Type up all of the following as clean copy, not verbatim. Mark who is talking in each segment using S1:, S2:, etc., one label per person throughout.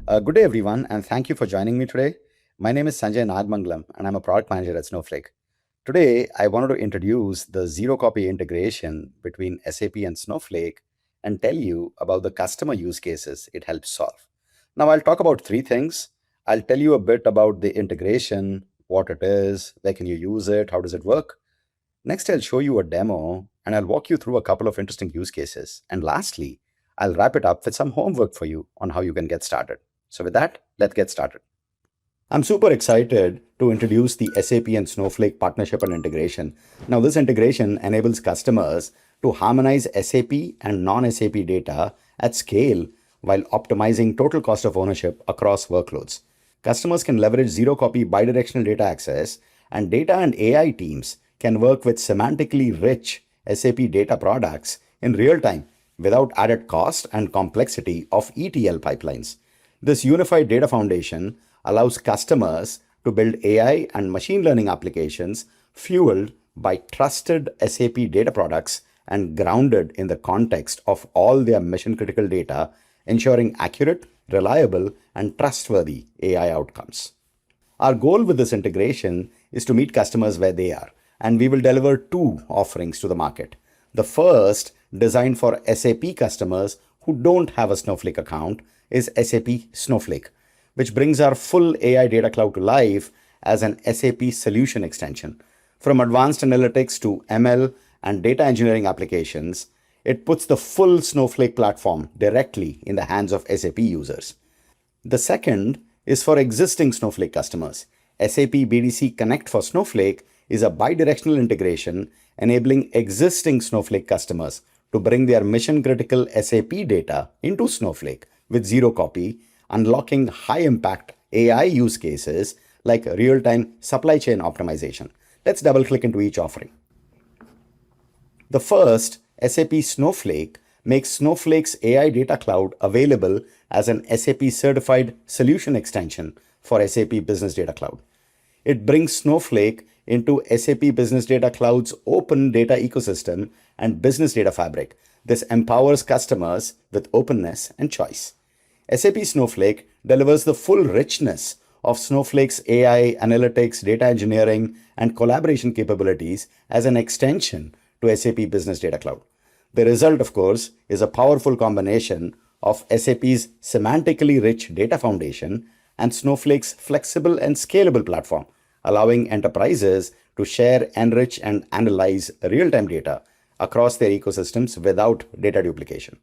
S1: Good day, everyone, and thank you for joining me today. My name is Sanjay Nagmangalam, and I'm a product manager at Snowflake. Today, I wanted to introduce the zero copy integration between SAP and Snowflake and tell you about the customer use cases it helps solve. Now, I'll talk about three things. I'll tell you a bit about the integration, what it is, where can you use it, how does it work. Next, I'll show you a demo and I'll walk you through a couple of interesting use cases. And lastly, I'll wrap it up with some homework for you on how you can get started. So with that, let's get started. I'm super excited to introduce the SAP and Snowflake partnership and integration. Now, this integration enables customers to harmonize SAP and non-SAP data at scale while optimizing total cost of ownership across workloads. Customers can leverage zero-copy bidirectional data access, and data and AI teams can work with semantically rich SAP data products in real time without added cost and complexity of ETL pipelines. This unified data foundation allows customers to build AI and machine learning applications fueled by trusted SAP data products and grounded in the context of all their mission-critical data, ensuring accurate, reliable, and trustworthy AI outcomes. Our goal with this integration is to meet customers where they are, and we will deliver two offerings to the market. The first, designed for SAP customers who don't have a Snowflake account, is SAP Snowflake, which brings our full AI Data Cloud to life as an SAP solution extension. From advanced analytics to ML and data engineering applications, it puts the full Snowflake platform directly in the hands of SAP users. The second is for existing Snowflake customers. SAP BDC Connect for Snowflake is a bidirectional integration enabling existing Snowflake customers to bring their mission-critical SAP data into Snowflake with zero copy, unlocking high-impact AI use cases like real-time supply chain optimization. Let's double-click into each offering. The first, SAP Snowflake, makes Snowflake's AI Data Cloud available as an SAP certified solution extension for SAP Business Data Cloud. It brings Snowflake into SAP Business Data Cloud's open data ecosystem and business data fabric. This empowers customers with openness and choice. SAP Snowflake delivers the full richness of Snowflake's AI, analytics, data engineering, and collaboration capabilities as an extension to SAP Business Data Cloud. The result, of course, is a powerful combination of SAP's semantically rich data foundation and Snowflake's flexible and scalable platform, allowing enterprises to share, enrich, and analyze real-time data across their ecosystems without data duplication.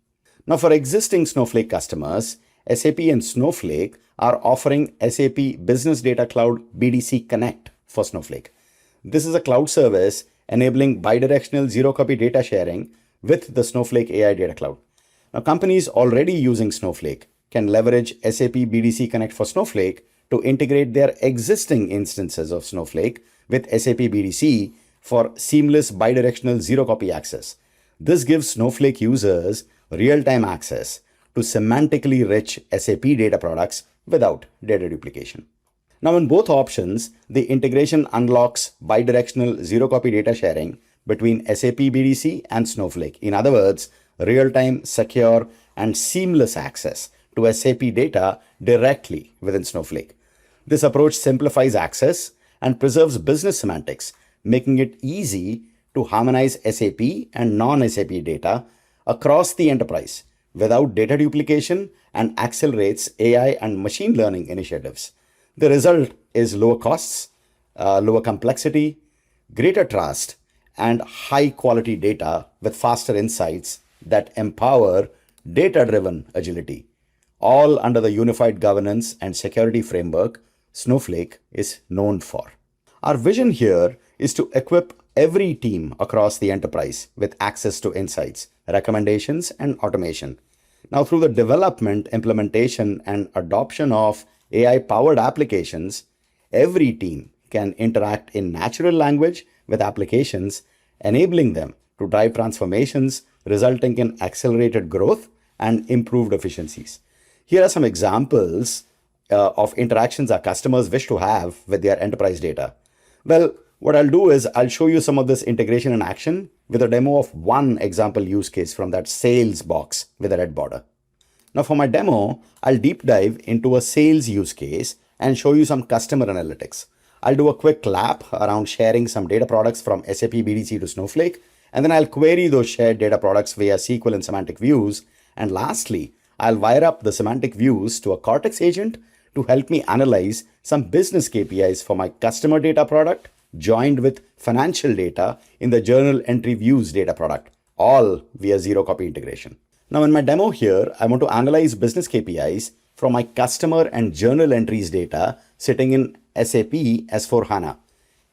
S1: Now, for existing Snowflake customers, SAP and Snowflake are offering SAP Business Data Cloud BDC Connect for Snowflake. This is a cloud service enabling bidirectional zero-copy data sharing with the Snowflake AI Data Cloud. Now, companies already using Snowflake can leverage SAP BDC Connect for Snowflake to integrate their existing instances of Snowflake with SAP BDC for seamless bidirectional zero-copy access. This gives Snowflake users real-time access to semantically rich SAP data products without data duplication. Now, in both options, the integration unlocks bidirectional zero-copy data sharing between SAP BDC and Snowflake. In other words, real-time, secure, and seamless access to SAP data directly within Snowflake. This approach simplifies access and preserves business semantics, making it easy to harmonize SAP and non-SAP data across the enterprise without data duplication and accelerates AI and machine learning initiatives. The result is lower costs, lower complexity, greater trust, and high quality data with faster insights that empower data-driven agility, all under the unified governance and security framework Snowflake is known for. Our vision here is to equip every team across the enterprise with access to insights, recommendations, and automation. Now, through the development, implementation, and adoption of AI-powered applications, every team can interact in natural language with applications, enabling them to drive transformations, resulting in accelerated growth and improved efficiencies. Here are some examples of interactions our customers wish to have with their enterprise data. Well, what I'll do is I'll show you some of this integration in action with a demo of one example use case from that sales box with a red border. Now for my demo, I'll deep dive into a sales use case and show you some customer analytics. I'll do a quick lap around sharing some data products from SAP BDC to Snowflake, and then I'll query those shared data products via SQL and semantic views. And lastly, I'll wire up the semantic views to a Cortex agent to help me analyze some business KPIs for my customer data product joined with financial data in the journal entry views data product, all via zero copy integration. Now in my demo here, I want to analyze business KPIs from my customer and journal entries data sitting in SAP S4 HANA.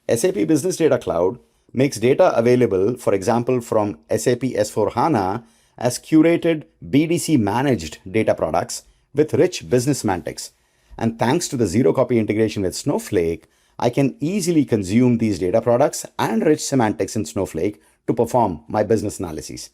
S1: SAP Business Data Cloud makes data available, for example, from SAP S4 HANA as curated BDC managed data products with rich business semantics. And thanks to the zero copy integration with Snowflake, I can easily consume these data products and rich semantics in Snowflake to perform my business analyses.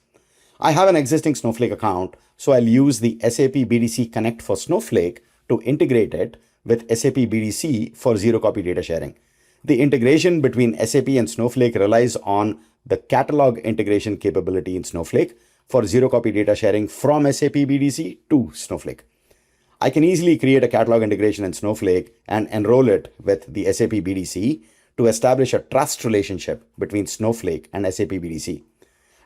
S1: I have an existing Snowflake account, so I'll use the SAP BDC Connect for Snowflake to integrate it with SAP BDC for zero copy data sharing. The integration between SAP and Snowflake relies on the catalog integration capability in Snowflake for zero copy data sharing from SAP BDC to Snowflake. I can easily create a catalog integration in Snowflake and enroll it with the SAP BDC to establish a trust relationship between Snowflake and SAP BDC.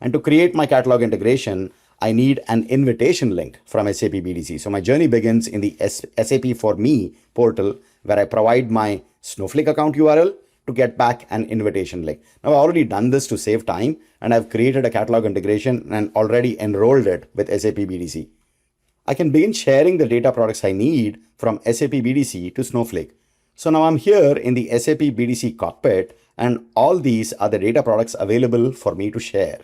S1: And to create my catalog integration, I need an invitation link from SAP BDC. So my journey begins in the SAP for Me portal, where I provide my Snowflake account URL to get back an invitation link. Now I've already done this to save time, and I've created a catalog integration and already enrolled it with SAP BDC. I can begin sharing the data products I need from SAP BDC to Snowflake. So now I'm here in the SAP BDC cockpit, and all these are the data products available for me to share.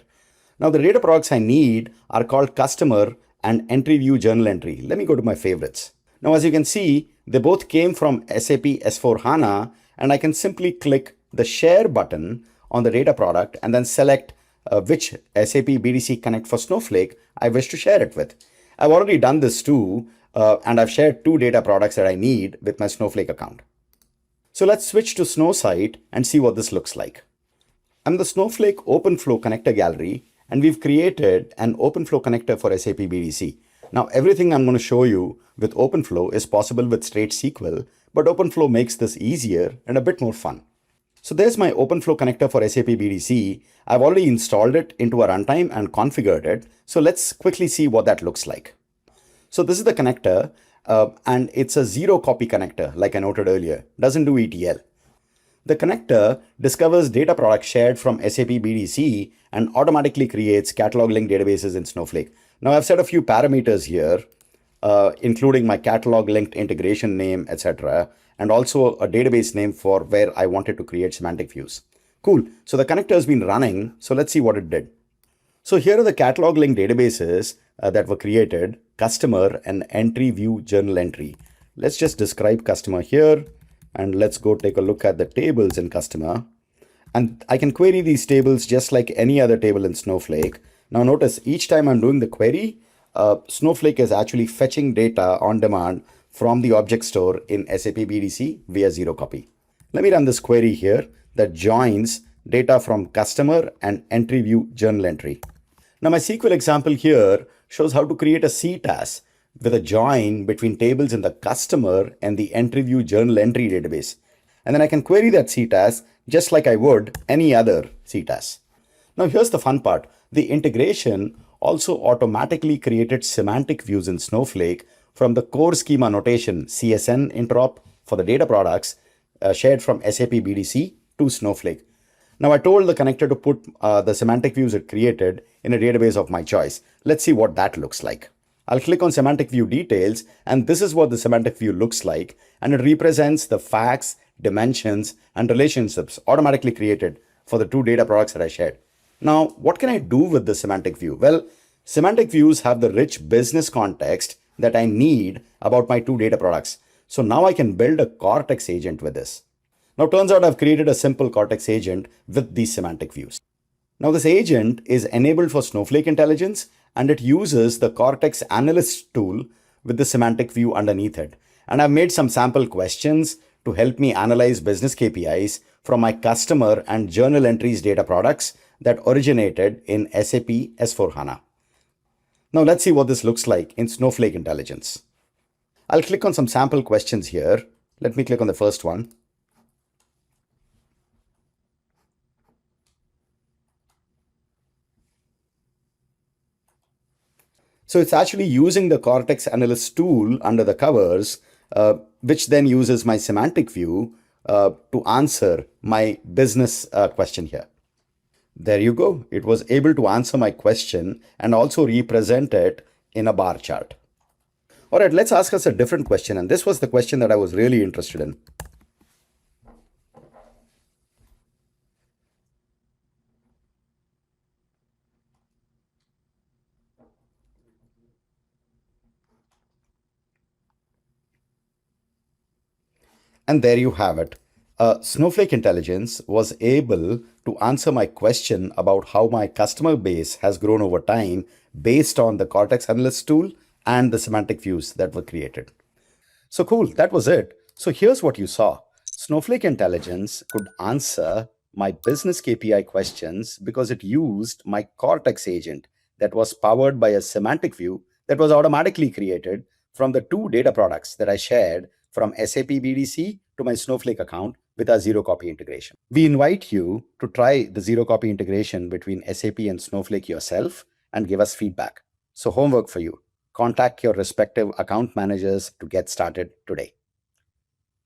S1: Now the data products I need are called customer and entry view journal entry. Let me go to my favorites. Now as you can see, they both came from SAP S4 HANA, and I can simply click the share button on the data product and then select which SAP BDC Connect for Snowflake I wish to share it with. I've already done this too, and I've shared two data products that I need with my Snowflake account. So let's switch to Snowsite and see what this looks like. I'm in the Snowflake OpenFlow connector gallery, and we've created an OpenFlow connector for SAP BDC. Now everything I'm going to show you with OpenFlow is possible with straight SQL, but OpenFlow makes this easier and a bit more fun. So there's my OpenFlow connector for SAP BDC. I've already installed it into a runtime and configured it. So let's quickly see what that looks like. So this is the connector, and it's a zero copy connector, like I noted earlier. Doesn't do ETL. The connector discovers data products shared from SAP BDC and automatically creates catalog link databases in Snowflake. Now I've set a few parameters here, including my catalog linked integration name, etc., and also a database name for where I wanted to create semantic views. Cool. So the connector has been running. So let's see what it did. So here are the catalog link databases that were created: customer and entry view journal entry. Let's just describe customer here, and let's go take a look at the tables in customer. And I can query these tables just like any other table in Snowflake. Now notice each time I'm doing the query, Snowflake is actually fetching data on demand from the object store in SAP BDC via zero copy. Let me run this query here that joins data from customer and entry view journal entry. Now my SQL example here shows how to create a CTAS with a join between tables in the customer and the entry view journal entry database. And then I can query that CTAS just like I would any other CTAS. Now here's the fun part. The integration also automatically created semantic views in Snowflake from the core schema notation CSN interop for the data products shared from SAP BDC to Snowflake. Now I told the connector to put the semantic views it created in a database of my choice. Let's see what that looks like. I'll click on semantic view details, and this is what the semantic view looks like, and it represents the facts, dimensions, and relationships automatically created for the two data products that I shared. Now, what can I do with the semantic view? Well, semantic views have the rich business context that I need about my two data products. So now I can build a Cortex agent with this. Now, turns out I've created a simple Cortex agent with these semantic views. Now, this agent is enabled for Snowflake intelligence, and it uses the Cortex analyst tool with the semantic view underneath it. And I've made some sample questions to help me analyze business KPIs from my customer and journal entries data products that originated in SAP S4 HANA. Now let's see what this looks like in Snowflake Intelligence. I'll click on some sample questions here. Let me click on the first one. So it's actually using the Cortex Analyst tool under the covers, which then uses my semantic view to answer my business question here. There you go. It was able to answer my question and also represent it in a bar chart. All right, let's ask us a different question. And this was the question that I was really interested in. And there you have it. Snowflake Intelligence was able to answer my question about how my customer base has grown over time based on the Cortex Analyst tool and the semantic views that were created. So cool, that was it. So here's what you saw. Snowflake Intelligence could answer my business KPI questions because it used my Cortex agent that was powered by a semantic view that was automatically created from the two data products that I shared from SAP BDC to my Snowflake account with our zero copy integration. We invite you to try the zero copy integration between SAP and Snowflake yourself and give us feedback. So homework for you. Contact your respective account managers to get started today.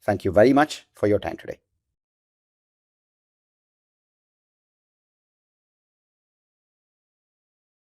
S1: Thank you very much for your time today.